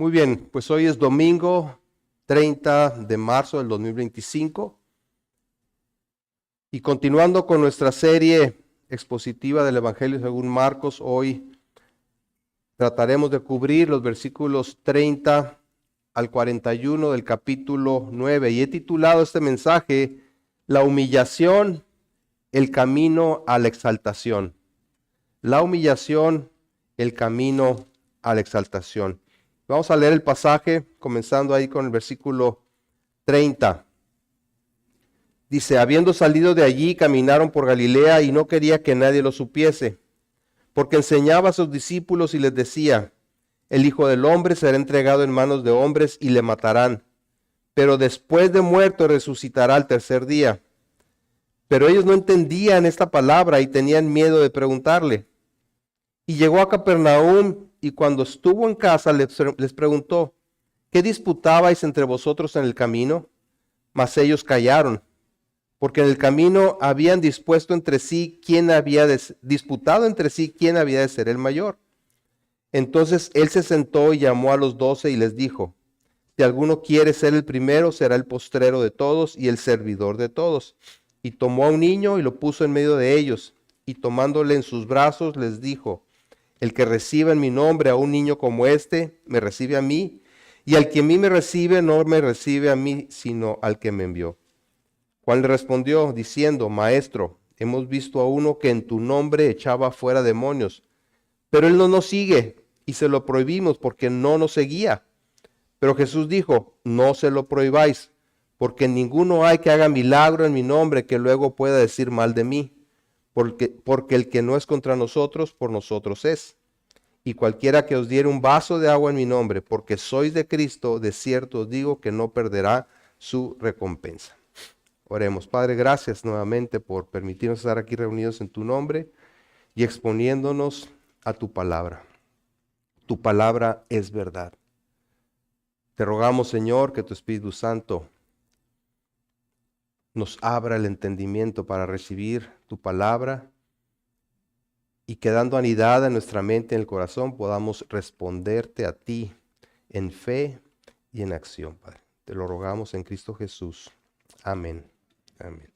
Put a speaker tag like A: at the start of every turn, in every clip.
A: Muy bien, pues hoy es domingo 30 de marzo del 2025 y continuando con nuestra serie expositiva del Evangelio según Marcos, hoy trataremos de cubrir los versículos 30 al 41 del capítulo 9 y he titulado este mensaje La humillación, el camino a la exaltación. La humillación, el camino a la exaltación. Vamos a leer el pasaje, comenzando ahí con el versículo 30. Dice, habiendo salido de allí, caminaron por Galilea y no quería que nadie lo supiese, porque enseñaba a sus discípulos y les decía, el Hijo del Hombre será entregado en manos de hombres y le matarán, pero después de muerto resucitará al tercer día. Pero ellos no entendían esta palabra y tenían miedo de preguntarle. Y llegó a Capernaum y cuando estuvo en casa les preguntó, ¿qué disputabais entre vosotros en el camino? Mas ellos callaron, porque en el camino habían disputado entre sí quién había de ser el mayor. Entonces él se sentó y llamó a los 12 y les dijo, si alguno quiere ser el primero, será el postrero de todos y el servidor de todos. Y tomó a un niño y lo puso en medio de ellos, y tomándole en sus brazos les dijo, el que reciba en mi nombre a un niño como este, me recibe a mí, y al que a mí me recibe, no me recibe a mí, sino al que me envió. Juan le respondió, diciendo, Maestro, hemos visto a uno que en tu nombre echaba fuera demonios, pero él no nos sigue, y se lo prohibimos porque no nos seguía. Pero Jesús dijo, no se lo prohibáis, porque ninguno hay que haga milagro en mi nombre que luego pueda decir mal de mí. Porque el que no es contra nosotros, por nosotros es. Y cualquiera que os diere un vaso de agua en mi nombre, porque sois de Cristo, de cierto os digo que no perderá su recompensa. Oremos. Padre, gracias nuevamente por permitirnos estar aquí reunidos en tu nombre y exponiéndonos a tu palabra. Tu palabra es verdad. Te rogamos, Señor, que tu Espíritu Santo nos abra el entendimiento para recibir tu palabra y quedando anidada en nuestra mente, en el corazón, podamos responderte a ti en fe y en acción, Padre. Te lo rogamos en Cristo Jesús. Amén. Amén.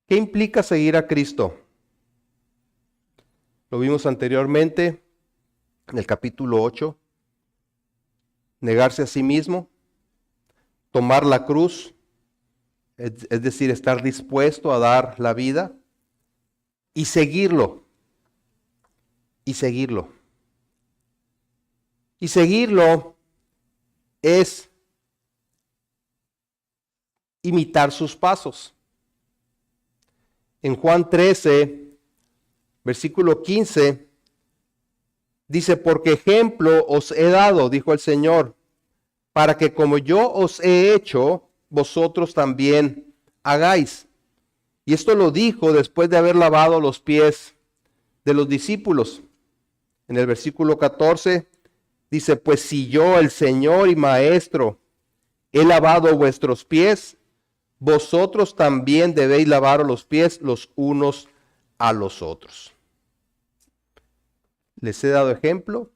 A: ¿Qué implica seguir a Cristo? Lo vimos anteriormente en el capítulo 8. Negarse a sí mismo, tomar la cruz, es decir, estar dispuesto a dar la vida y seguirlo. Y seguirlo. Y seguirlo es imitar sus pasos. En Juan 13, versículo 15, dice, porque ejemplo os he dado, dijo el Señor, para que como yo os he hecho, vosotros también hagáis. Y esto lo dijo después de haber lavado los pies de los discípulos. En el versículo 14 dice, pues si yo, el Señor y Maestro, he lavado vuestros pies, vosotros también debéis lavar los pies los unos a los otros. Les he dado ejemplo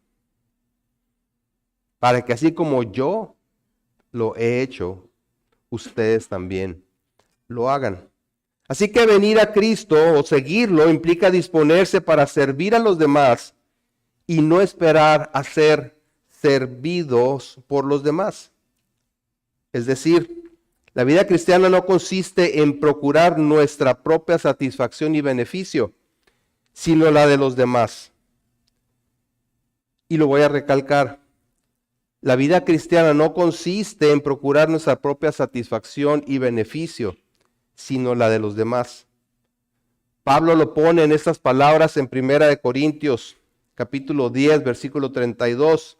A: para que así como yo lo he hecho, ustedes también lo hagan. Así que venir a Cristo o seguirlo implica disponerse para servir a los demás y no esperar a ser servidos por los demás. Es decir, la vida cristiana no consiste en procurar nuestra propia satisfacción y beneficio, sino la de los demás. Y lo voy a recalcar. La vida cristiana no consiste en procurar nuestra propia satisfacción y beneficio, sino la de los demás. Pablo lo pone en estas palabras en 1 Corintios, capítulo 10, versículo 32,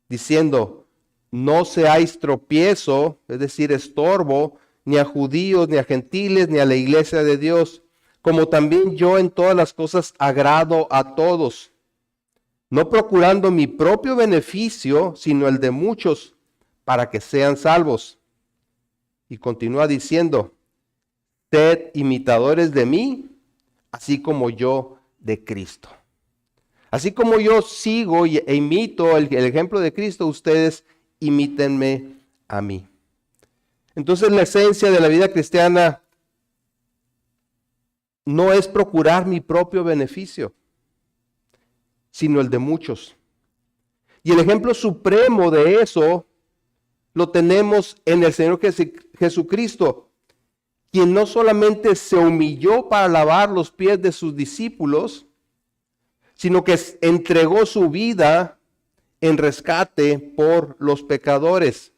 A: diciendo, no seáis tropiezo, es decir, estorbo, ni a judíos, ni a gentiles, ni a la iglesia de Dios, como también yo en todas las cosas agrado a todos, no procurando mi propio beneficio, sino el de muchos, para que sean salvos. Y continúa diciendo, sed imitadores de mí, así como yo de Cristo. Así como yo sigo e imito el ejemplo de Cristo, ustedes imítenme a mí. Entonces la esencia de la vida cristiana no es procurar mi propio beneficio, sino el de muchos. Y el ejemplo supremo de eso lo tenemos en el Señor Jesucristo, quien no solamente se humilló para lavar los pies de sus discípulos, sino que entregó su vida en rescate por los pecadores.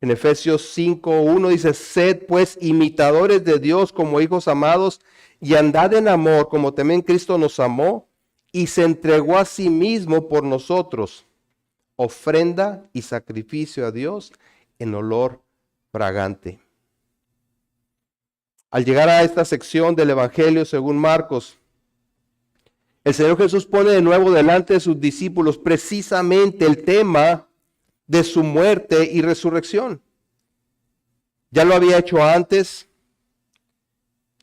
A: En Efesios 5:1 dice: sed pues imitadores de Dios como hijos amados y andad en amor como también Cristo nos amó y se entregó a sí mismo por nosotros, ofrenda y sacrificio a Dios en olor fragante. Al llegar a esta sección del Evangelio según Marcos, el Señor Jesús pone de nuevo delante de sus discípulos precisamente el tema de su muerte y resurrección. Ya lo había hecho antes,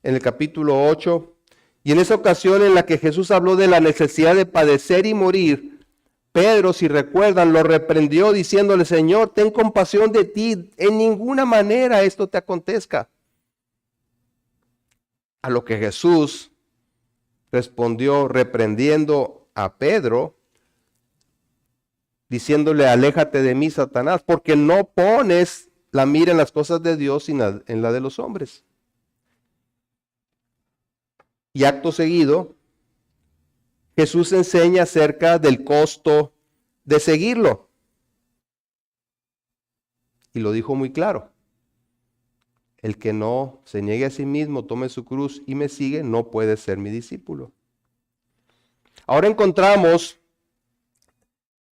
A: en el capítulo 8, y en esa ocasión en la que Jesús habló de la necesidad de padecer y morir, Pedro, si recuerdan, lo reprendió diciéndole: Señor, ten compasión de ti, en ninguna manera esto te acontezca. A lo que Jesús respondió reprendiendo a Pedro, diciéndole: aléjate de mí, Satanás, porque no pones la mira en las cosas de Dios, sino en la de los hombres. Y acto seguido, Jesús enseña acerca del costo de seguirlo. Y lo dijo muy claro: el que no se niegue a sí mismo, tome su cruz y me sigue, no puede ser mi discípulo. Ahora encontramos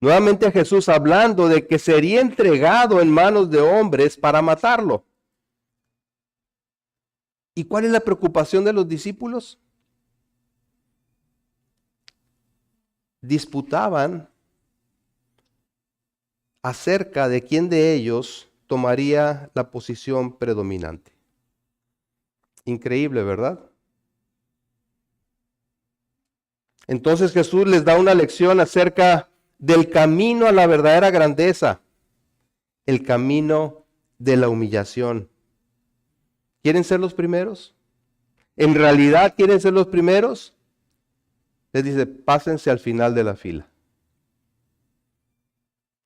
A: nuevamente a Jesús hablando de que sería entregado en manos de hombres para matarlo. ¿Y cuál es la preocupación de los discípulos? Disputaban acerca de quién de ellos tomaría la posición predominante. Increíble, ¿verdad? Entonces Jesús les da una lección acerca del camino a la verdadera grandeza, el camino de la humillación. ¿Quieren ser los primeros? ¿En realidad quieren ser los primeros? Les dice: pásense al final de la fila.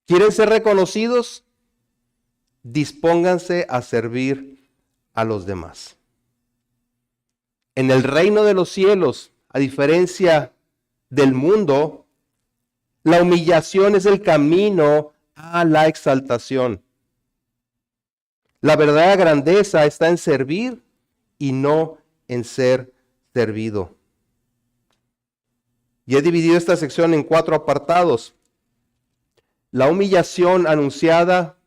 A: ¿Quieren ser reconocidos? Dispónganse a servir a los demás. En el reino de los cielos, a diferencia del mundo, la humillación es el camino a la exaltación. La verdadera grandeza está en servir y no en ser servido. Y he dividido esta sección en 4 apartados: la humillación anunciada,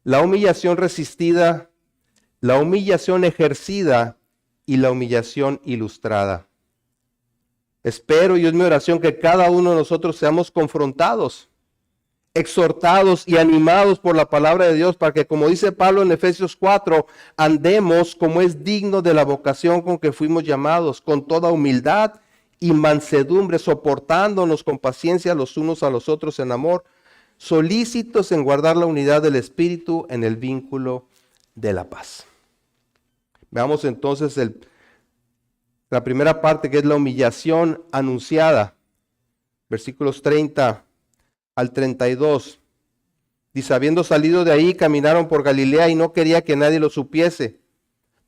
A: la humillación resistida, la humillación ejercida y la humillación ilustrada. Espero, y es mi oración, que cada uno de nosotros seamos confrontados, exhortados y animados por la palabra de Dios, para que, como dice Pablo en Efesios 4, andemos como es digno de la vocación con que fuimos llamados, con toda humildad y mansedumbre, soportándonos con paciencia los unos a los otros en amor, solícitos en guardar la unidad del Espíritu en el vínculo de la paz. Veamos entonces la primera parte, que es la humillación anunciada. Versículos 30 al 32. Dice: habiendo salido de ahí, caminaron por Galilea y no quería que nadie lo supiese,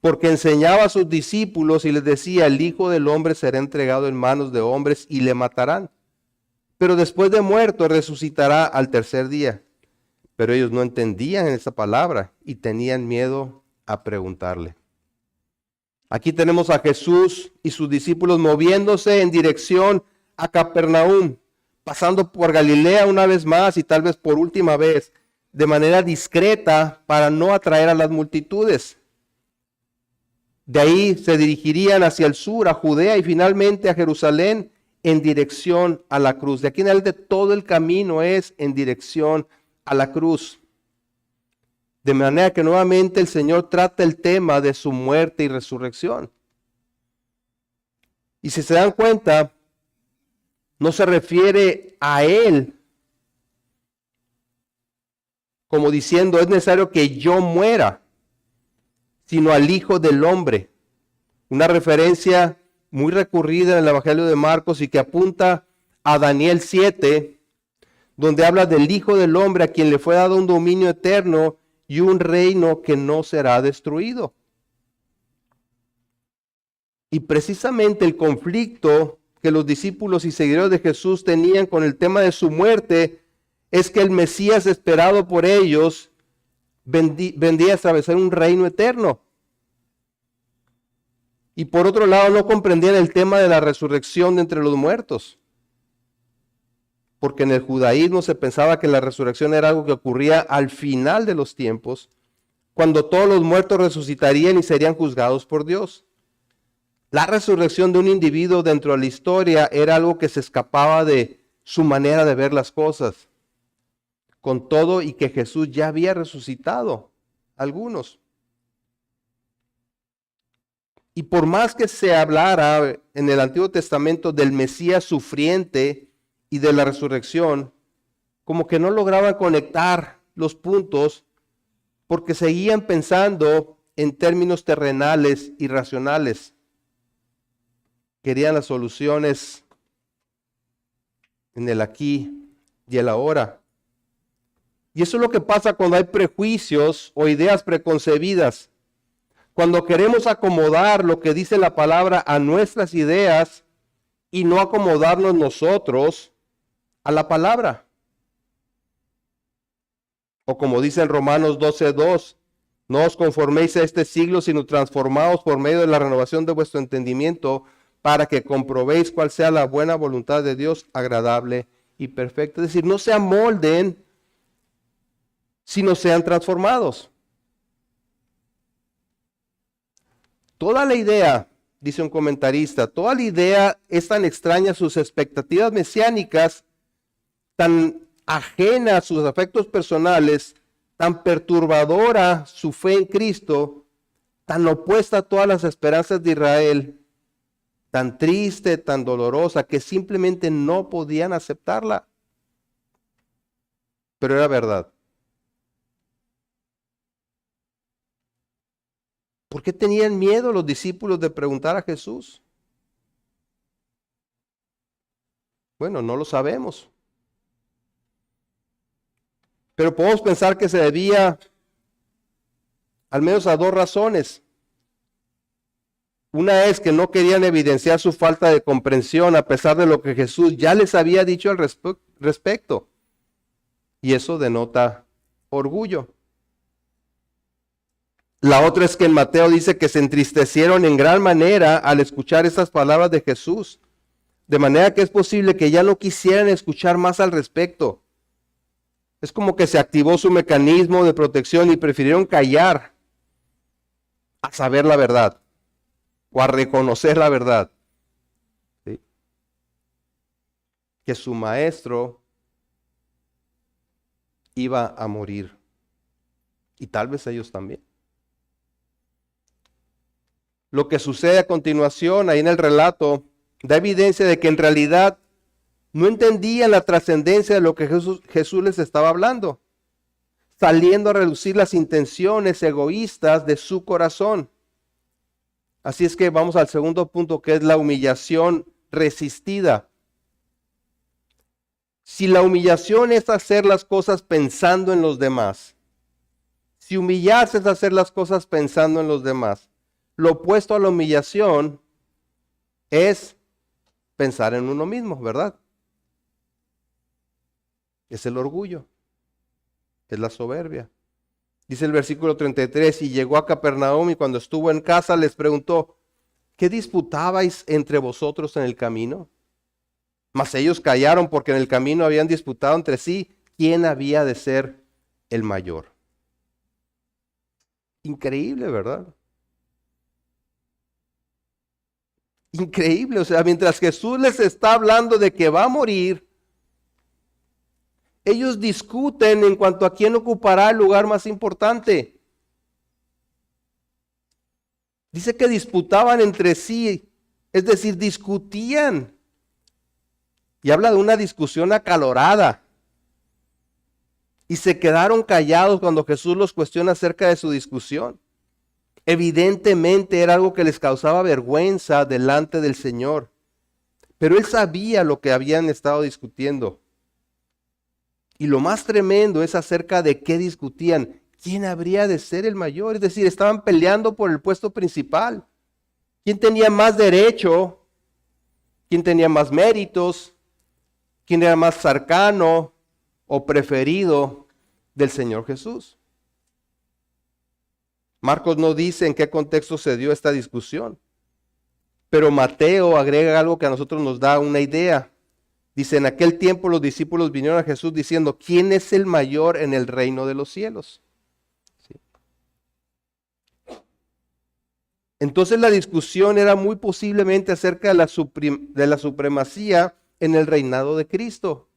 A: porque enseñaba a sus discípulos y les decía: el Hijo del Hombre será entregado en manos de hombres y le matarán, pero después de muerto resucitará al tercer día. Pero ellos no entendían esa palabra y tenían miedo a preguntarle. Aquí tenemos a Jesús y sus discípulos moviéndose en dirección a Capernaum, pasando por Galilea una vez más y tal vez por última vez, de manera discreta para no atraer a las multitudes. De ahí se dirigirían hacia el sur, a Judea y finalmente a Jerusalén, en dirección a la cruz. De aquí en adelante todo el camino es en dirección a la cruz. De manera que nuevamente el Señor trata el tema de su muerte y resurrección. Y si se dan cuenta, No se refiere a Él como diciendo es necesario que yo muera, sino al Hijo del Hombre. Una referencia muy recurrida en el Evangelio de Marcos y que apunta a Daniel 7, donde habla del Hijo del Hombre a quien le fue dado un dominio eterno y un reino que no será destruido. Y precisamente el conflicto que los discípulos y seguidores de Jesús tenían con el tema de su muerte es que el Mesías esperado por ellos vendría a establecer un reino eterno. Y por otro lado no comprendían el tema de la resurrección de entre los muertos. Porque en el judaísmo se pensaba que la resurrección era algo que ocurría al final de los tiempos, cuando todos los muertos resucitarían y serían juzgados por Dios. La resurrección de un individuo dentro de la historia era algo que se escapaba de su manera de ver las cosas. Con todo y que Jesús ya había resucitado algunos. Y por más que se hablara en el Antiguo Testamento del Mesías sufriente y de la resurrección, como que no lograban conectar los puntos porque seguían pensando en términos terrenales y racionales. Querían las soluciones en el aquí y el ahora. Y eso es lo que pasa cuando hay prejuicios o ideas preconcebidas. Cuando queremos acomodar lo que dice la palabra a nuestras ideas y no acomodarnos nosotros a la palabra. O como dice en Romanos 12:2, no os conforméis a este siglo, sino transformaos por medio de la renovación de vuestro entendimiento, para que comprobéis cuál sea la buena voluntad de Dios, agradable y perfecta. Es decir, no se amolden, sino sean transformados. Toda la idea, dice un comentarista, toda la idea es tan extraña, sus expectativas mesiánicas, tan ajena a sus afectos personales, tan perturbadora su fe en Cristo, tan opuesta a todas las esperanzas de Israel, tan triste, tan dolorosa, que simplemente no podían aceptarla. Pero era verdad. ¿Por qué tenían miedo los discípulos de preguntar a Jesús? Bueno, no lo sabemos. Pero podemos pensar que se debía al menos a dos razones. Una es que no querían evidenciar su falta de comprensión a pesar de lo que Jesús ya les había dicho al respecto. Y eso denota orgullo. La otra es que en Mateo dice que se entristecieron en gran manera al escuchar estas palabras de Jesús. De manera que es posible que ya no quisieran escuchar más al respecto. Es como que se activó su mecanismo de protección y prefirieron callar a saber la verdad o a reconocer la verdad. ¿Sí? Que su maestro iba a morir. Y tal vez ellos también. Lo que sucede a continuación ahí en el relato da evidencia de que en realidad no entendían la trascendencia de lo que Jesús les estaba hablando, saliendo a reducir las intenciones egoístas de su corazón. Así es que vamos al segundo punto, que es la humillación resistida. Si la humillación es hacer las cosas pensando en los demás, si humillarse es hacer las cosas pensando en los demás, lo opuesto a la humillación es pensar en uno mismo, ¿verdad? Es el orgullo, es la soberbia. Dice el versículo 33, y llegó a Capernaum y cuando estuvo en casa les preguntó, ¿qué disputabais entre vosotros en el camino? Mas ellos callaron porque en el camino habían disputado entre sí quién había de ser el mayor. Increíble, ¿verdad? Increíble, o sea, mientras Jesús les está hablando de que va a morir, ellos discuten en cuanto a quién ocupará el lugar más importante. Dice que disputaban entre sí, es decir, discutían. Y habla de una discusión acalorada. Y se quedaron callados cuando Jesús los cuestiona acerca de su discusión. Evidentemente era algo que les causaba vergüenza delante del Señor. Pero él sabía lo que habían estado discutiendo. Y lo más tremendo es acerca de qué discutían. ¿Quién habría de ser el mayor? Es decir, estaban peleando por el puesto principal. ¿Quién tenía más derecho? ¿Quién tenía más méritos? ¿Quién era más cercano o preferido del Señor Jesús? Marcos no dice en qué contexto se dio esta discusión, pero Mateo agrega algo que a nosotros nos da una idea. Dice, en aquel tiempo los discípulos vinieron a Jesús diciendo, ¿quién es el mayor en el reino de los cielos? ¿Sí? Entonces la discusión era muy posiblemente acerca de la supremacía en el reinado de Cristo.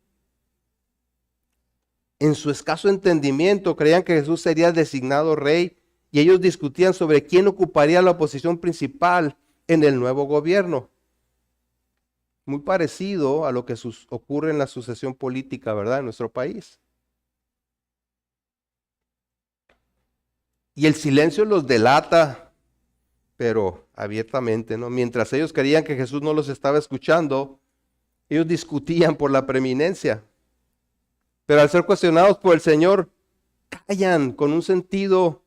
A: En su escaso entendimiento creían que Jesús sería designado rey y ellos discutían sobre quién ocuparía la posición principal en el nuevo gobierno. Muy parecido a lo que ocurre en la sucesión política, ¿verdad? En nuestro país. Y el silencio los delata, pero abiertamente, ¿no? Mientras ellos creían que Jesús no los estaba escuchando, ellos discutían por la preeminencia. Pero al ser cuestionados por el Señor, callan con un sentido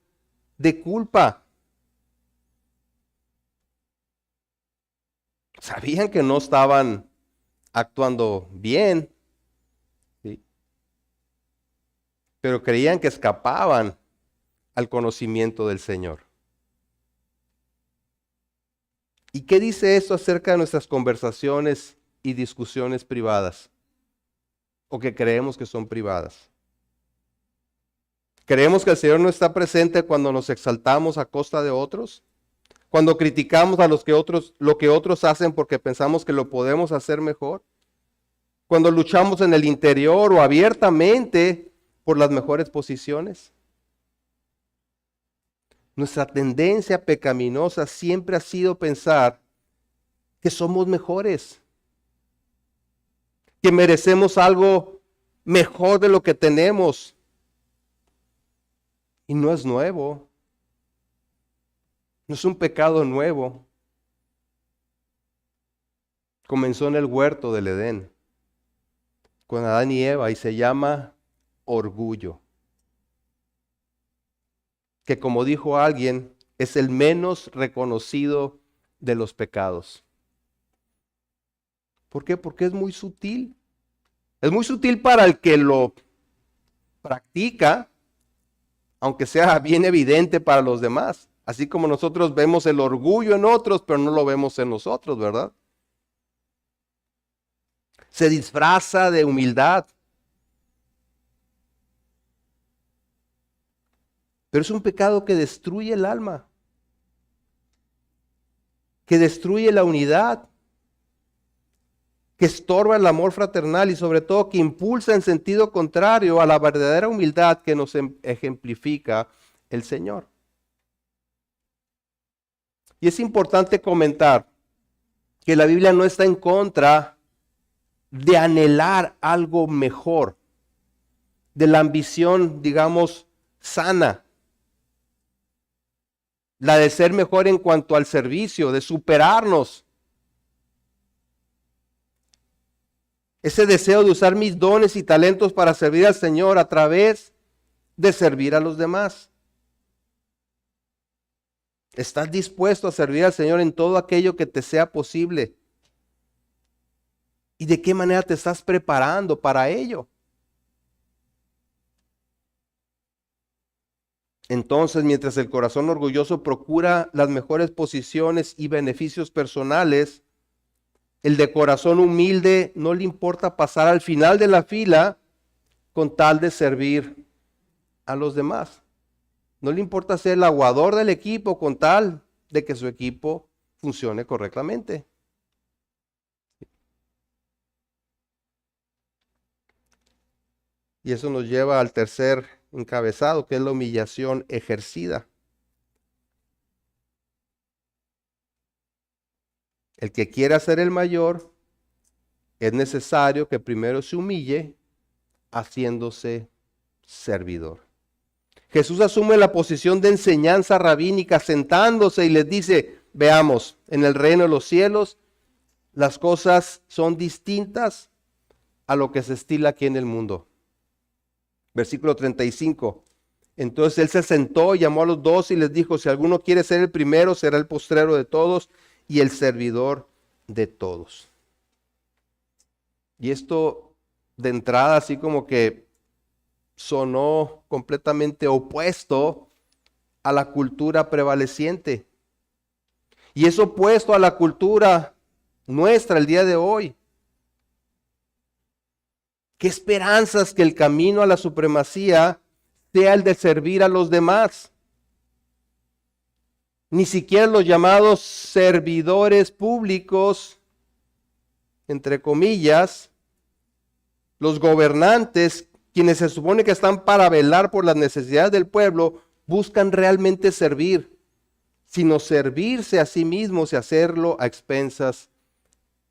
A: de culpa. Sabían que no estaban actuando bien, ¿sí? Pero creían que escapaban al conocimiento del Señor. ¿Y qué dice esto acerca de nuestras conversaciones y discusiones privadas? O que creemos que son privadas. ¿Creemos que el Señor no está presente cuando nos exaltamos a costa de otros? Cuando criticamos a lo que otros hacen porque pensamos que lo podemos hacer mejor. Cuando luchamos en el interior o abiertamente por las mejores posiciones. Nuestra tendencia pecaminosa siempre ha sido pensar que somos mejores, que merecemos algo mejor de lo que tenemos. Y no es nuevo. No es un pecado nuevo. Comenzó en el huerto del Edén, con Adán y Eva, y se llama orgullo. Que como dijo alguien, es el menos reconocido de los pecados. ¿Por qué? Porque es muy sutil. Es muy sutil para el que lo practica, aunque sea bien evidente para los demás. Así como nosotros vemos el orgullo en otros, pero no lo vemos en nosotros, ¿verdad? Se disfraza de humildad. Pero es un pecado que destruye el alma, que destruye la unidad, que estorba el amor fraternal y sobre todo que impulsa en sentido contrario a la verdadera humildad que nos ejemplifica el Señor. Y es importante comentar que la Biblia no está en contra de anhelar algo mejor, de la ambición, digamos, sana. La de ser mejor en cuanto al servicio, de superarnos. Ese deseo de usar mis dones y talentos para servir al Señor a través de servir a los demás. ¿Estás dispuesto a servir al Señor en todo aquello que te sea posible? ¿Y de qué manera te estás preparando para ello? Entonces, mientras el corazón orgulloso procura las mejores posiciones y beneficios personales, el de corazón humilde no le importa pasar al final de la fila con tal de servir a los demás. No le importa ser el aguador del equipo con tal de que su equipo funcione correctamente. Y eso nos lleva al tercer encabezado, que es la humillación ejercida. El que quiera ser el mayor es necesario que primero se humille haciéndose servidor. Jesús asume la posición de enseñanza rabínica sentándose y les dice, veamos, en el reino de los cielos las cosas son distintas a lo que se estila aquí en el mundo. Versículo 35. Entonces él se sentó, llamó a los 12 y les dijo, si alguno quiere ser el primero, será el postrero de todos y el servidor de todos. Y esto de entrada así como que sonó completamente opuesto a la cultura prevaleciente. Y es opuesto a la cultura nuestra el día de hoy. ¿Qué esperanzas que el camino a la supremacía sea el de servir a los demás? Ni siquiera los llamados servidores públicos, entre comillas, los gobernantes, quienes se supone que están para velar por las necesidades del pueblo, buscan realmente servir, sino servirse a sí mismos y hacerlo a expensas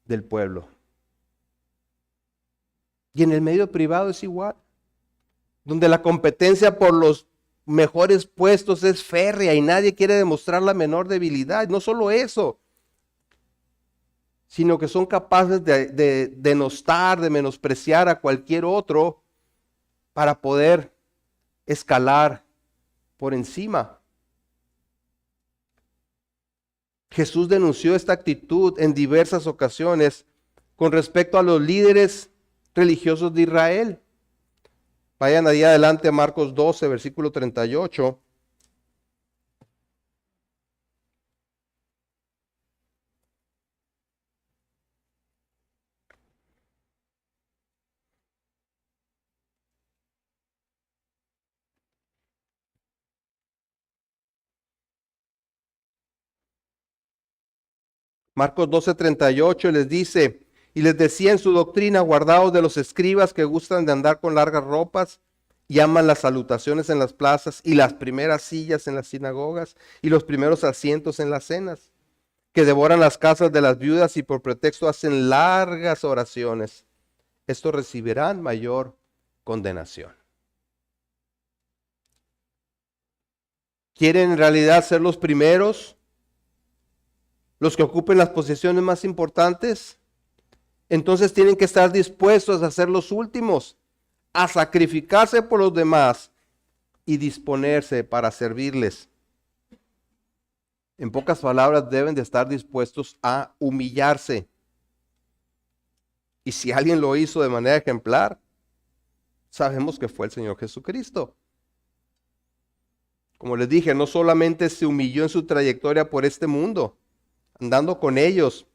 A: del pueblo. Y en el medio privado es igual, donde la competencia por los mejores puestos es férrea y nadie quiere demostrar la menor debilidad. No solo eso, sino que son capaces de denostar, de menospreciar a cualquier otro para poder escalar por encima. Jesús denunció esta actitud en diversas ocasiones con respecto a los líderes religiosos de Israel. Vayan ahí adelante a Marcos 12, versículo 38. Marcos 12, 38 les dice, y les decía en su doctrina, guardaos de los escribas que gustan de andar con largas ropas y aman las salutaciones en las plazas y las primeras sillas en las sinagogas y los primeros asientos en las cenas, que devoran las casas de las viudas y por pretexto hacen largas oraciones. Estos recibirán mayor condenación. ¿Quieren en realidad ser los primeros? ¿Los que ocupen las posiciones más importantes? Entonces tienen que estar dispuestos a ser los últimos, a sacrificarse por los demás y disponerse para servirles. En pocas palabras, deben de estar dispuestos a humillarse. Y si alguien lo hizo de manera ejemplar, sabemos que fue el Señor Jesucristo. Como les dije, no solamente se humilló en su trayectoria por este mundo, andando con ellos,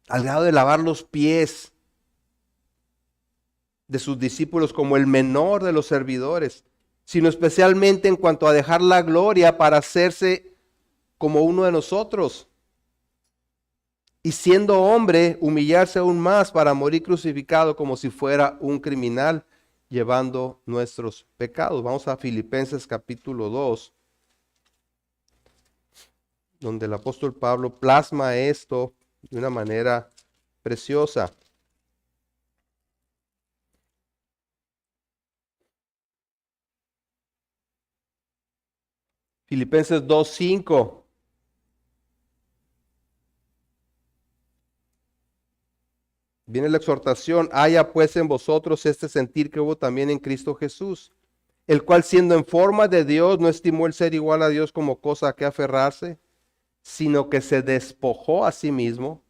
A: al grado de lavar los pies de sus discípulos como el menor de los servidores, sino especialmente en cuanto a dejar la gloria para hacerse como uno de nosotros. Y siendo hombre, humillarse aún más para morir crucificado como si fuera un criminal, llevando nuestros pecados. Vamos a Filipenses capítulo 2, donde el apóstol Pablo plasma esto de una manera preciosa. Filipenses 2:5. Viene la exhortación, haya pues en vosotros este sentir que hubo también en Cristo Jesús, el cual siendo en forma de Dios no estimó el ser igual a Dios como cosa a que aferrarse, sino que se despojó a sí mismo,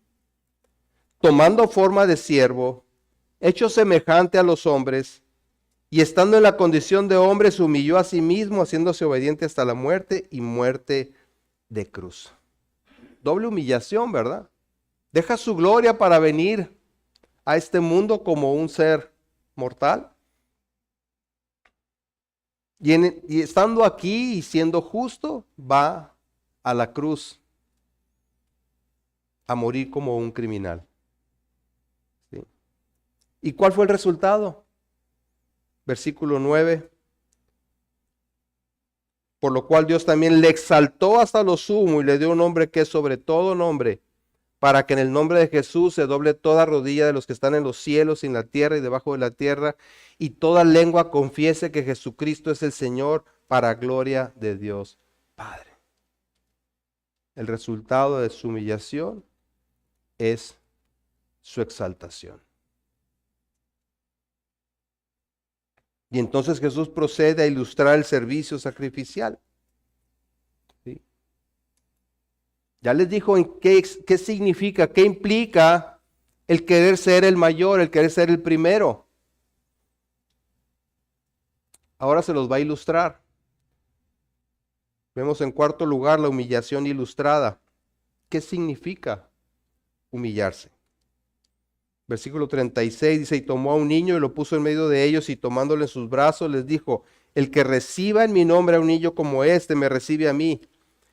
A: tomando forma de siervo, hecho semejante a los hombres, y estando en la condición de hombre se humilló a sí mismo, haciéndose obediente hasta la muerte y muerte de cruz. Doble humillación, ¿verdad? Deja su gloria para venir a este mundo como un ser mortal. Y estando aquí y siendo justo, va a la cruz a morir como un criminal. ¿Sí? ¿Y cuál fue el resultado? Versículo 9. Por lo cual Dios también le exaltó hasta lo sumo y le dio un nombre que es sobre todo nombre, para que en el nombre de Jesús se doble toda rodilla de los que están en los cielos y en la tierra y debajo de la tierra, y toda lengua confiese que Jesucristo es el Señor, para gloria de Dios Padre. El resultado de su humillación es su exaltación. Y entonces Jesús procede a ilustrar el servicio sacrificial. ¿Sí? Ya les dijo en qué significa, qué implica el querer ser el mayor, el querer ser el primero. Ahora se los va a ilustrar. Vemos en cuarto lugar la humillación ilustrada. ¿Qué significa humillarse? Versículo 36 dice, y tomó a un niño y lo puso en medio de ellos y tomándole en sus brazos les dijo, el que reciba en mi nombre a un niño como este me recibe a mí,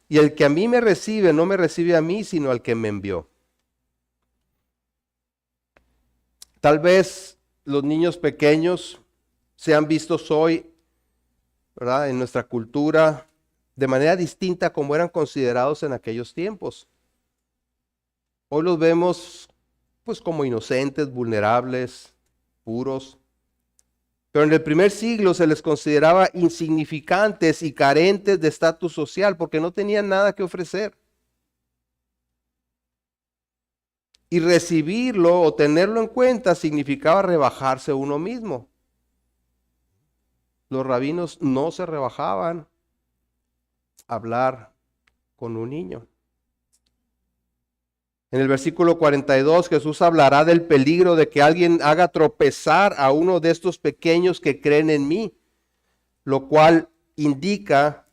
A: y el que a mí me recibe no me recibe a mí, sino al que me envió. Tal vez los niños pequeños sean vistos hoy, ¿verdad?, en nuestra cultura de manera distinta como eran considerados en aquellos tiempos. Hoy los vemos pues como inocentes, vulnerables, puros. Pero en el primer siglo se les consideraba insignificantes y carentes de estatus social porque no tenían nada que ofrecer. Y recibirlo o tenerlo en cuenta significaba rebajarse uno mismo. Los rabinos no se rebajaban a hablar con un niño. En el versículo 42 Jesús hablará del peligro de que alguien haga tropezar a uno de estos pequeños que creen en mí, lo cual indica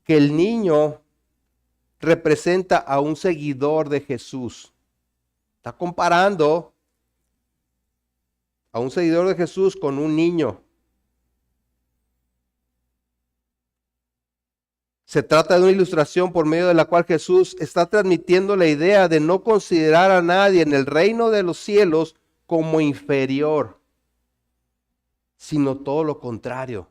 A: que el niño representa a un seguidor de Jesús. Está comparando a un seguidor de Jesús con un niño. Se trata de una ilustración por medio de la cual Jesús está transmitiendo la idea de no considerar a nadie en el reino de los cielos como inferior, sino todo lo contrario.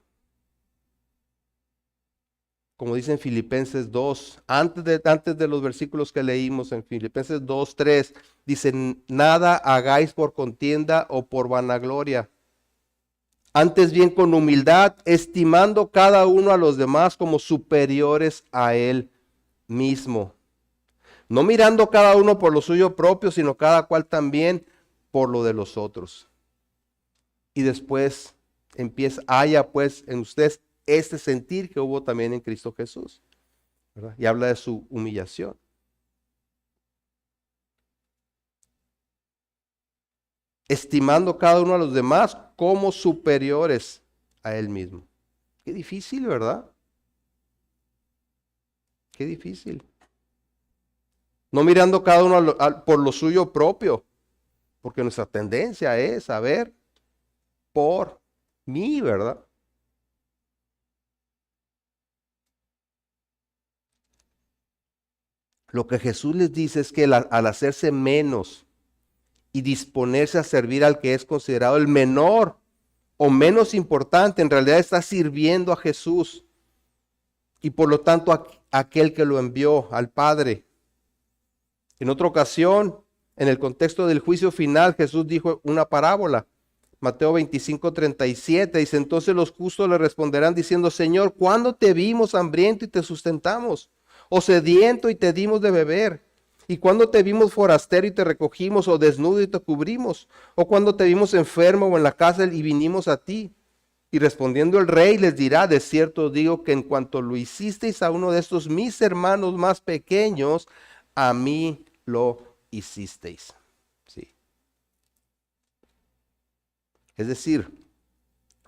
A: Como dice en Filipenses 2, antes de los versículos que leímos en Filipenses 2, 3, dicen, nada hagáis por contienda o por vanagloria. Antes bien con humildad, estimando cada uno a los demás como superiores a él mismo. No mirando cada uno por lo suyo propio, sino cada cual también por lo de los otros. Y después haya pues en ustedes este sentir que hubo también en Cristo Jesús, ¿verdad? Y habla de su humillación. Estimando cada uno a los demás como superiores a él mismo. Qué difícil, ¿verdad? Qué difícil. No mirando cada uno por lo suyo propio, porque nuestra tendencia es a ver por mí, ¿verdad? Lo que Jesús les dice es que al hacerse menos y disponerse a servir al que es considerado el menor o menos importante, en realidad está sirviendo a Jesús y por lo tanto a aquel que lo envió, al Padre. En otra ocasión, en el contexto del juicio final, Jesús dijo una parábola. Mateo 25:37 dice, entonces los justos le responderán diciendo, Señor, ¿cuándo te vimos hambriento y te sustentamos? ¿O sediento y te dimos de beber? ¿Y cuándo te vimos forastero y te recogimos? ¿O desnudo y te cubrimos? ¿O cuándo te vimos enfermo o en la cárcel y vinimos a ti? Y respondiendo el rey les dirá, de cierto os digo que en cuanto lo hicisteis a uno de estos mis hermanos más pequeños, a mí lo hicisteis. Sí. Es decir,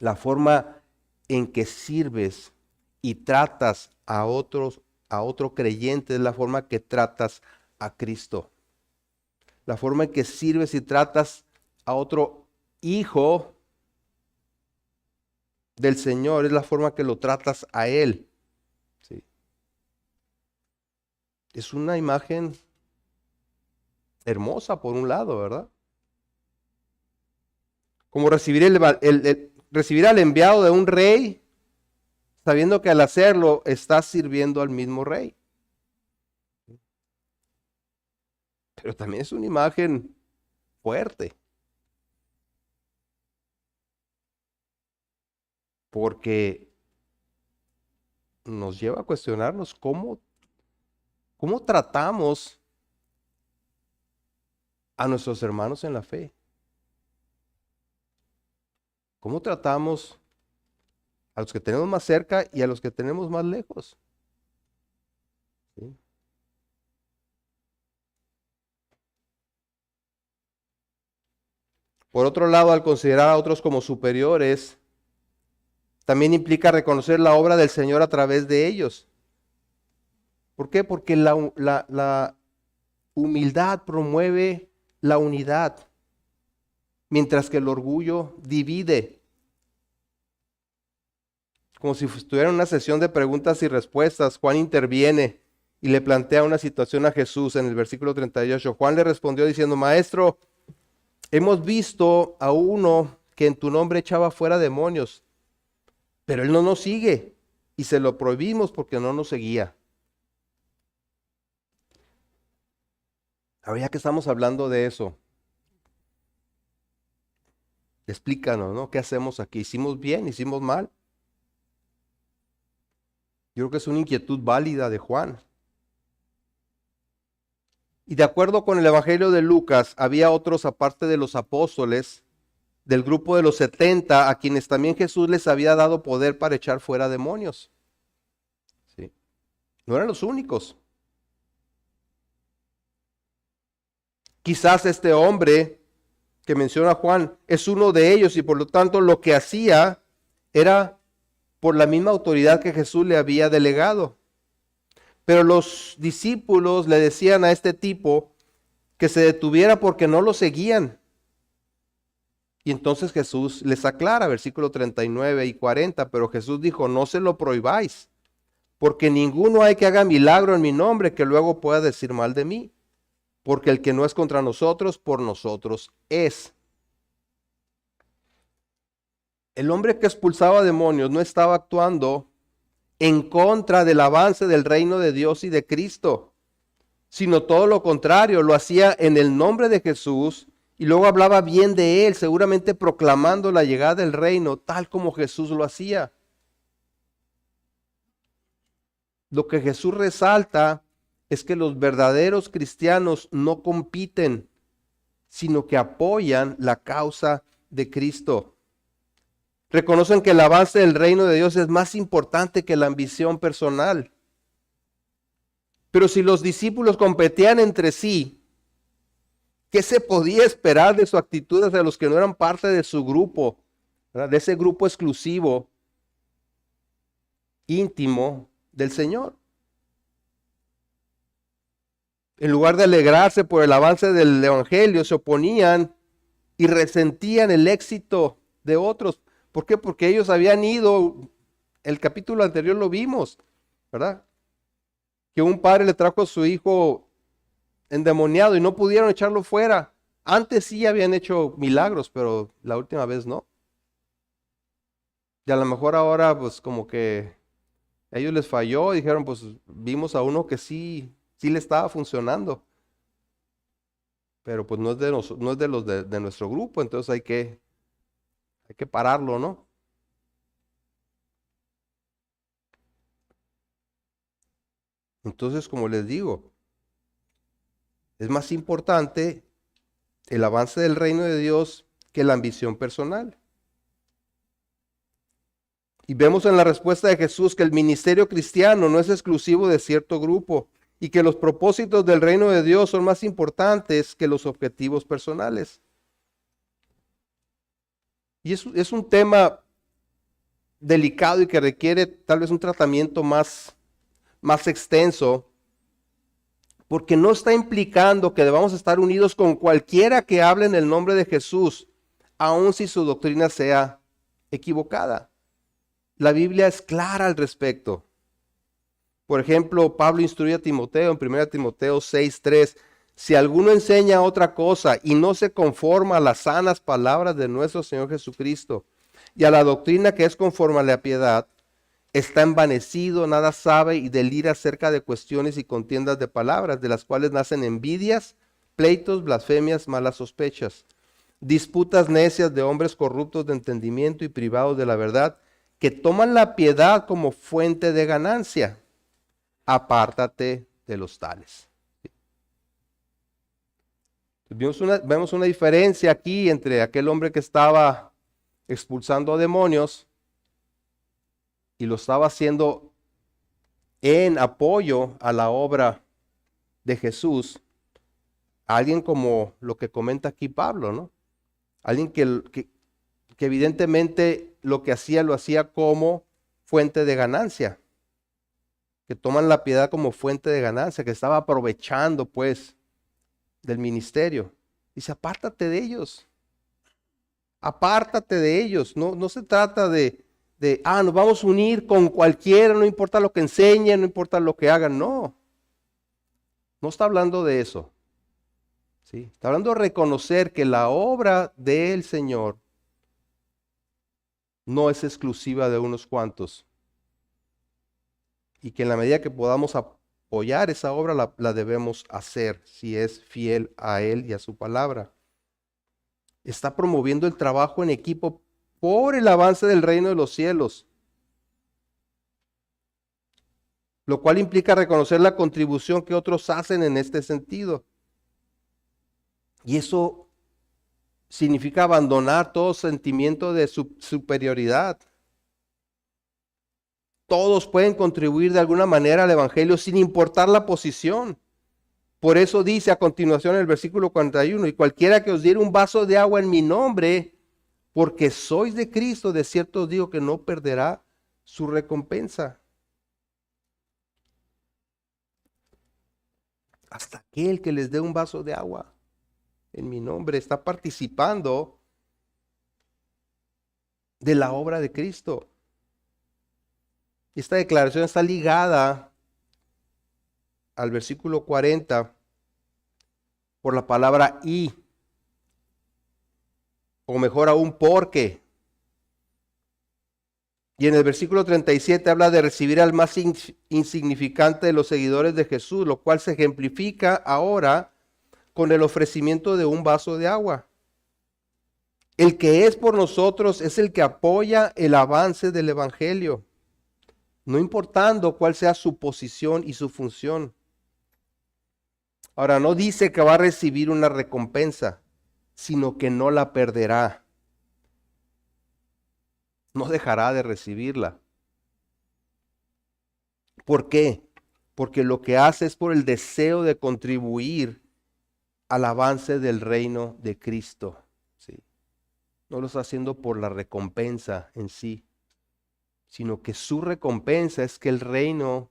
A: la forma en que sirves y tratas a otro creyente es la forma que tratas a Cristo. La forma en que sirves y tratas a otro hijo del Señor es la forma que lo tratas a Él. Sí. Es una imagen hermosa por un lado, ¿verdad? Como recibir al enviado de un rey, sabiendo que al hacerlo estás sirviendo al mismo rey. pero también es una imagen fuerte. Porque nos lleva a cuestionarnos cómo tratamos a nuestros hermanos en la fe. ¿Cómo tratamos a los que tenemos más cerca y a los que tenemos más lejos? ¿Sí? Por otro lado, al considerar a otros como superiores, también implica reconocer la obra del Señor a través de ellos. ¿Por qué? Porque la humildad promueve la unidad, mientras que el orgullo divide. Como si estuviera en una sesión de preguntas y respuestas, Juan interviene y le plantea una situación a Jesús en el versículo 38. Juan le respondió diciendo: Maestro, hemos visto a uno que en tu nombre echaba fuera demonios, pero él no nos sigue y se lo prohibimos porque no nos seguía. Ahora ya que estamos hablando de eso, explícanos, ¿no? ¿Qué hacemos aquí? ¿Hicimos bien? ¿Hicimos mal? Yo creo que es una inquietud válida de Juan. Y de acuerdo con el Evangelio de Lucas, había otros aparte de los apóstoles, del grupo de los 70, a quienes también Jesús les había dado poder para echar fuera demonios. ¿Sí? No eran los únicos. Quizás este hombre que menciona Juan es uno de ellos y por lo tanto lo que hacía era por la misma autoridad que Jesús le había delegado. Pero los discípulos le decían a este tipo que se detuviera porque no lo seguían. Y entonces Jesús les aclara, versículo 39 y 40, pero Jesús dijo: no se lo prohibáis, porque ninguno hay que haga milagro en mi nombre que luego pueda decir mal de mí, porque el que no es contra nosotros, por nosotros es. El hombre que expulsaba demonios no estaba actuando en contra del avance del reino de Dios y de Cristo, sino todo lo contrario, lo hacía en el nombre de Jesús y luego hablaba bien de él, seguramente proclamando la llegada del reino tal como Jesús lo hacía. Lo que Jesús resalta es que los verdaderos cristianos no compiten, sino que apoyan la causa de Cristo. Reconocen que el avance del reino de Dios es más importante que la ambición personal. Pero si los discípulos competían entre sí, ¿qué se podía esperar de su actitud hacia los que no eran parte de su grupo, ¿verdad? De ese grupo exclusivo, íntimo del Señor? En lugar de alegrarse por el avance del evangelio, se oponían y resentían el éxito de otros. ¿Por qué? Porque ellos habían ido, el capítulo anterior lo vimos, ¿verdad? Que un padre le trajo a su hijo endemoniado y no pudieron echarlo fuera. Antes sí habían hecho milagros, pero la última vez no. Y a lo mejor ahora, pues como que a ellos les falló y dijeron, pues vimos a uno que sí le estaba funcionando. Pero pues no es de los de nuestro grupo, entonces hay que pararlo, ¿no? Entonces, como les digo, es más importante el avance del reino de Dios que la ambición personal. Y vemos en la respuesta de Jesús que el ministerio cristiano no es exclusivo de cierto grupo y que los propósitos del reino de Dios son más importantes que los objetivos personales. Y es un tema delicado y que requiere tal vez un tratamiento más extenso, porque no está implicando que debamos estar unidos con cualquiera que hable en el nombre de Jesús, aun si su doctrina sea equivocada. La Biblia es clara al respecto. Por ejemplo, Pablo instruye a Timoteo en 1 Timoteo 6:3, si alguno enseña otra cosa y no se conforma a las sanas palabras de nuestro Señor Jesucristo y a la doctrina que es conforme a la piedad, está envanecido, nada sabe y delira acerca de cuestiones y contiendas de palabras, de las cuales nacen envidias pleitos, blasfemias, malas sospechas, disputas necias de hombres corruptos de entendimiento y privados de la verdad, que toman la piedad como fuente de ganancia. Apártate de los tales. Vemos una diferencia aquí entre aquel hombre que estaba expulsando demonios y lo estaba haciendo en apoyo a la obra de Jesús. Alguien como lo que comenta aquí Pablo, ¿no? Alguien que evidentemente lo que hacía lo hacía como fuente de ganancia. Que toman la piedad como fuente de ganancia, que estaba aprovechando pues del ministerio. Dice, apártate de ellos. Apártate de ellos. No se trata de, nos vamos a unir con cualquiera, no importa lo que enseñen, no importa lo que hagan. No. No está hablando de eso. ¿Sí? Está hablando de reconocer que la obra del Señor no es exclusiva de unos cuantos. Y que en la medida que podamos apoyar esa obra, la debemos hacer si es fiel a Él y a su palabra. Está promoviendo el trabajo en equipo por el avance del reino de los cielos, lo cual implica reconocer la contribución que otros hacen en este sentido. Y eso significa abandonar todo sentimiento de superioridad. Todos pueden contribuir de alguna manera al evangelio sin importar la posición. Por eso dice a continuación en el versículo 41, y cualquiera que os diere un vaso de agua en mi nombre, porque sois de Cristo, de cierto os digo que no perderá su recompensa. Hasta aquel que les dé un vaso de agua en mi nombre está participando de la obra de Cristo. Esta declaración está ligada al versículo 40 por la palabra y, o mejor aún porque. Y en el versículo 37 habla de recibir al más insignificante de los seguidores de Jesús, lo cual se ejemplifica ahora con el ofrecimiento de un vaso de agua. El que es por nosotros es el que apoya el avance del evangelio, no importando cuál sea su posición y su función. Ahora, no dice que va a recibir una recompensa, sino que no la perderá. No dejará de recibirla. ¿Por qué? Porque lo que hace es por el deseo de contribuir al avance del reino de Cristo. ¿Sí? No lo está haciendo por la recompensa en sí, sino que su recompensa es que el reino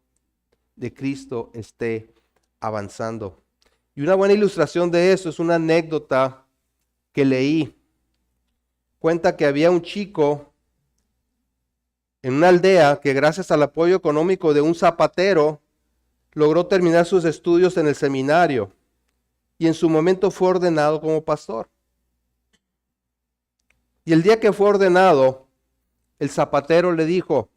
A: de Cristo esté avanzando. Y una buena ilustración de eso es una anécdota que leí. Cuenta que había un chico en una aldea que gracias al apoyo económico de un zapatero logró terminar sus estudios en el seminario y en su momento fue ordenado como pastor. Y el día que fue ordenado, el zapatero le dijo,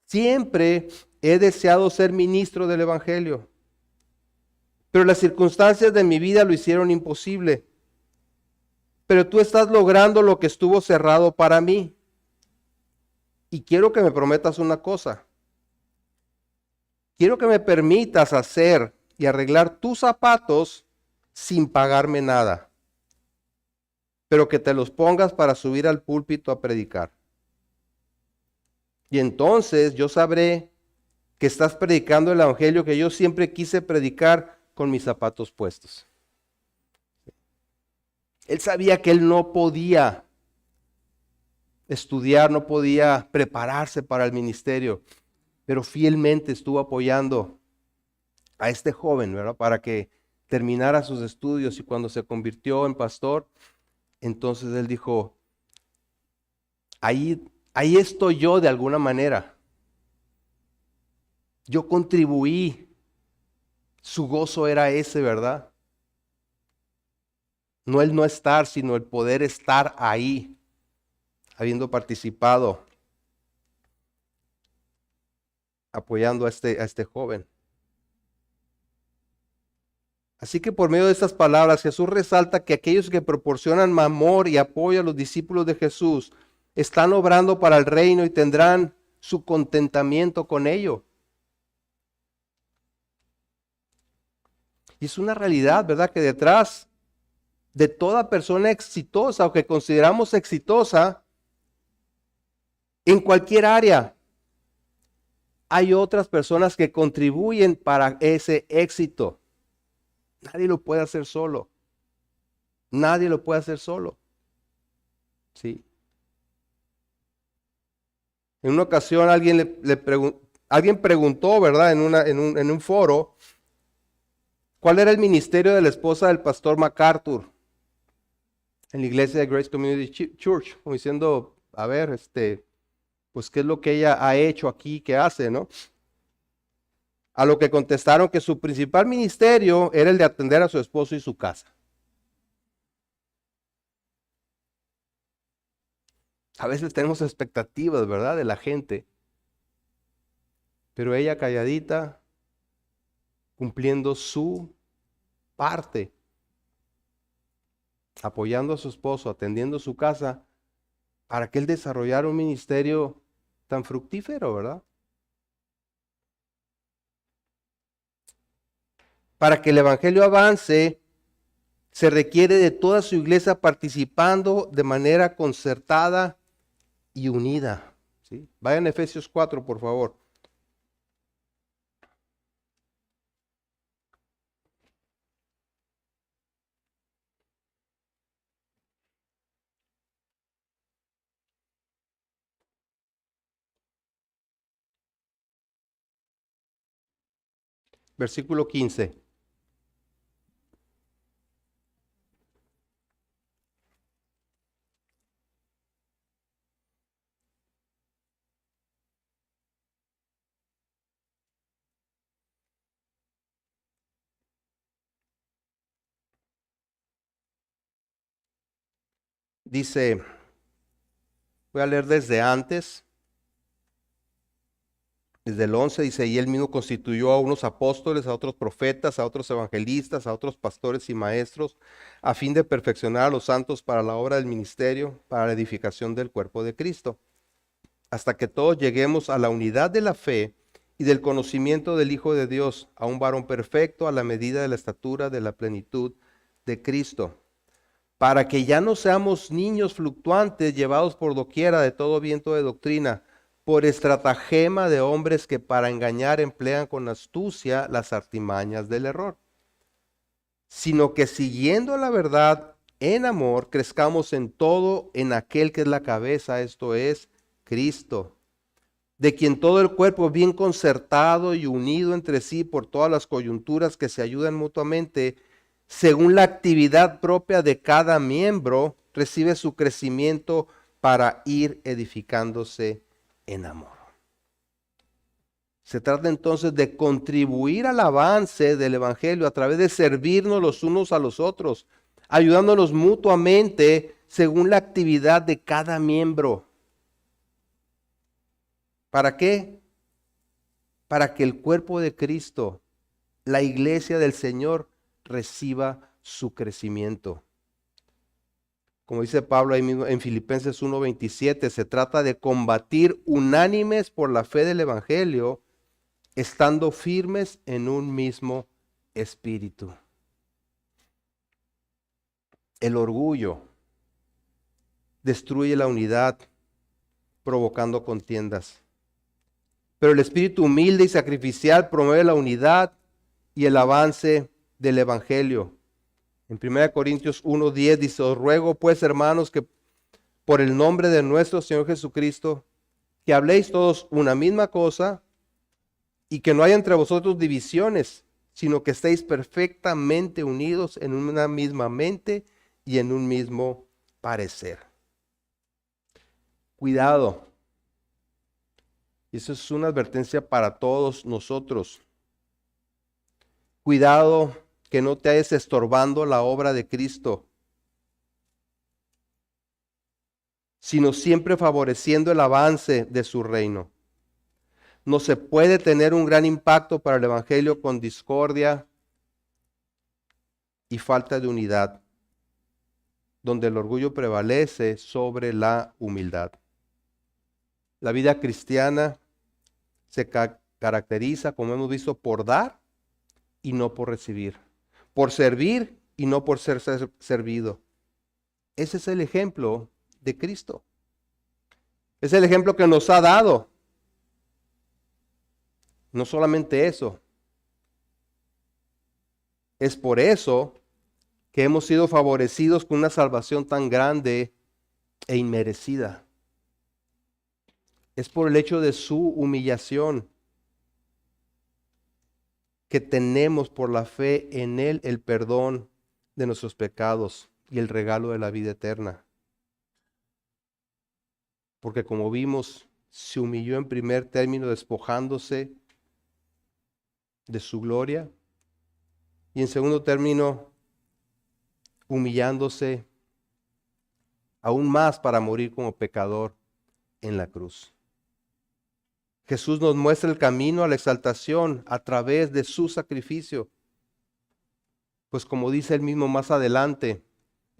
A: siempre he deseado ser ministro del evangelio, pero las circunstancias de mi vida lo hicieron imposible. Pero tú estás logrando lo que estuvo cerrado para mí. Y quiero que me prometas una cosa. Quiero que me permitas hacer y arreglar tus zapatos sin pagarme nada, pero que te los pongas para subir al púlpito a predicar. Y entonces yo sabré que estás predicando el evangelio que yo siempre quise predicar con mis zapatos puestos. Él sabía que él no podía estudiar, no podía prepararse para el ministerio, pero fielmente estuvo apoyando a este joven, ¿verdad? Para que terminara sus estudios, y cuando se convirtió en pastor, entonces él dijo, ahí estoy yo de alguna manera. Yo contribuí, su gozo era ese, ¿verdad? No el no estar, sino el poder estar ahí, habiendo participado, apoyando a este joven. Así que por medio de estas palabras Jesús resalta que aquellos que proporcionan amor y apoyo a los discípulos de Jesús están obrando para el reino y tendrán su contentamiento con ello. Y es una realidad, ¿verdad? Que detrás de toda persona exitosa o que consideramos exitosa en cualquier área, hay otras personas que contribuyen para ese éxito. Nadie lo puede hacer solo. Nadie lo puede hacer solo. Sí. En una ocasión alguien preguntó, ¿verdad? En un foro, ¿cuál era el ministerio de la esposa del pastor MacArthur en la iglesia de Grace Community Church? Como diciendo, a ver, pues qué es lo que ella ha hecho aquí, qué hace, ¿no? A lo que contestaron que su principal ministerio era el de atender a su esposo y su casa. A veces tenemos expectativas, ¿verdad?, de la gente. Pero ella calladita, cumpliendo su parte, apoyando a su esposo, atendiendo su casa, para que él desarrollara un ministerio tan fructífero, ¿verdad? Para que el evangelio avance, se requiere de toda su iglesia participando de manera concertada y unida. ¿Sí? Vayan a Efesios 4, por favor. Versículo 15. Dice, voy a leer desde antes, desde el 11, dice, y él mismo constituyó a unos apóstoles, a otros profetas, a otros evangelistas, a otros pastores y maestros, a fin de perfeccionar a los santos para la obra del ministerio, para la edificación del cuerpo de Cristo, hasta que todos lleguemos a la unidad de la fe y del conocimiento del Hijo de Dios, a un varón perfecto, a la medida de la estatura de la plenitud de Cristo, para que ya no seamos niños fluctuantes llevados por doquiera de todo viento de doctrina, por estratagema de hombres que para engañar emplean con astucia las artimañas del error, sino que siguiendo la verdad en amor, crezcamos en todo en aquel que es la cabeza, esto es Cristo, de quien todo el cuerpo bien concertado y unido entre sí por todas las coyunturas que se ayudan mutuamente, según la actividad propia de cada miembro, recibe su crecimiento para ir edificándose en amor. Se trata entonces de contribuir al avance del evangelio a través de servirnos los unos a los otros, ayudándonos mutuamente según la actividad de cada miembro. ¿Para qué? Para que el cuerpo de Cristo, la iglesia del Señor, reciba su crecimiento. Como dice Pablo ahí mismo en Filipenses 1:27, se trata de combatir unánimes por la fe del evangelio, estando firmes en un mismo espíritu. El orgullo destruye la unidad, provocando contiendas. Pero el espíritu humilde y sacrificial promueve la unidad y el avance del evangelio. En 1 Corintios 1:10 dice, os ruego pues, hermanos, que por el nombre de nuestro Señor Jesucristo, que habléis todos una misma cosa y que no haya entre vosotros divisiones, sino que estéis perfectamente unidos en una misma mente y en un mismo parecer. Cuidado. Y eso es una advertencia para todos nosotros. Cuidado que no te hayas estorbando la obra de Cristo, sino siempre favoreciendo el avance de su reino. No se puede tener un gran impacto para el evangelio con discordia, y falta de unidad, donde el orgullo prevalece sobre la humildad. La vida cristiana se caracteriza, como hemos visto, por dar y no por recibir, por servir y no por ser servido. Ese es el ejemplo de Cristo. Es el ejemplo que nos ha dado. No solamente eso, es por eso que hemos sido favorecidos con una salvación tan grande e inmerecida. Es por el hecho de su humillación que tenemos por la fe en Él el perdón de nuestros pecados y el regalo de la vida eterna. Porque como vimos, se humilló en primer término despojándose de su gloria y en segundo término humillándose aún más para morir como pecador en la cruz. Jesús nos muestra el camino a la exaltación a través de su sacrificio. Pues como dice él mismo más adelante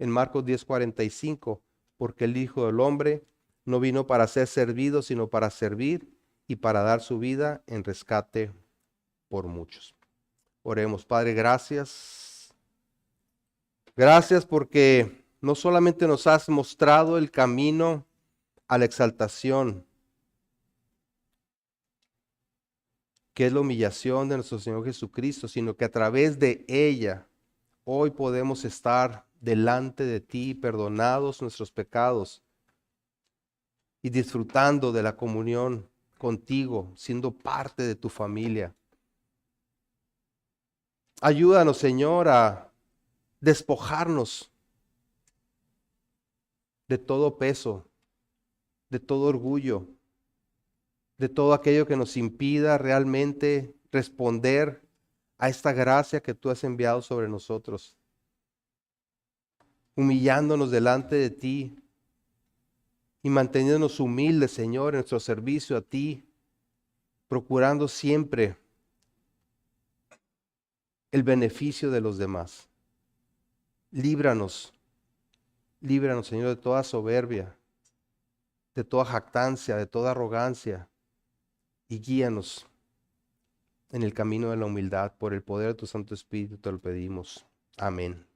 A: en Marcos 10:45, porque el Hijo del Hombre no vino para ser servido, sino para servir y para dar su vida en rescate por muchos. Oremos. Padre, gracias. Gracias porque no solamente nos has mostrado el camino a la exaltación, que es la humillación de nuestro Señor Jesucristo, sino que a través de ella hoy podemos estar delante de ti, perdonados nuestros pecados y disfrutando de la comunión contigo, siendo parte de tu familia. Ayúdanos, Señor, a despojarnos de todo peso, de todo orgullo, de todo aquello que nos impida realmente responder a esta gracia que tú has enviado sobre nosotros, humillándonos delante de ti y manteniéndonos humildes, Señor, en nuestro servicio a ti, procurando siempre el beneficio de los demás. Líbranos, líbranos, Señor, de toda soberbia, de toda jactancia, de toda arrogancia, y guíanos en el camino de la humildad. Por el poder de tu Santo Espíritu te lo pedimos. Amén.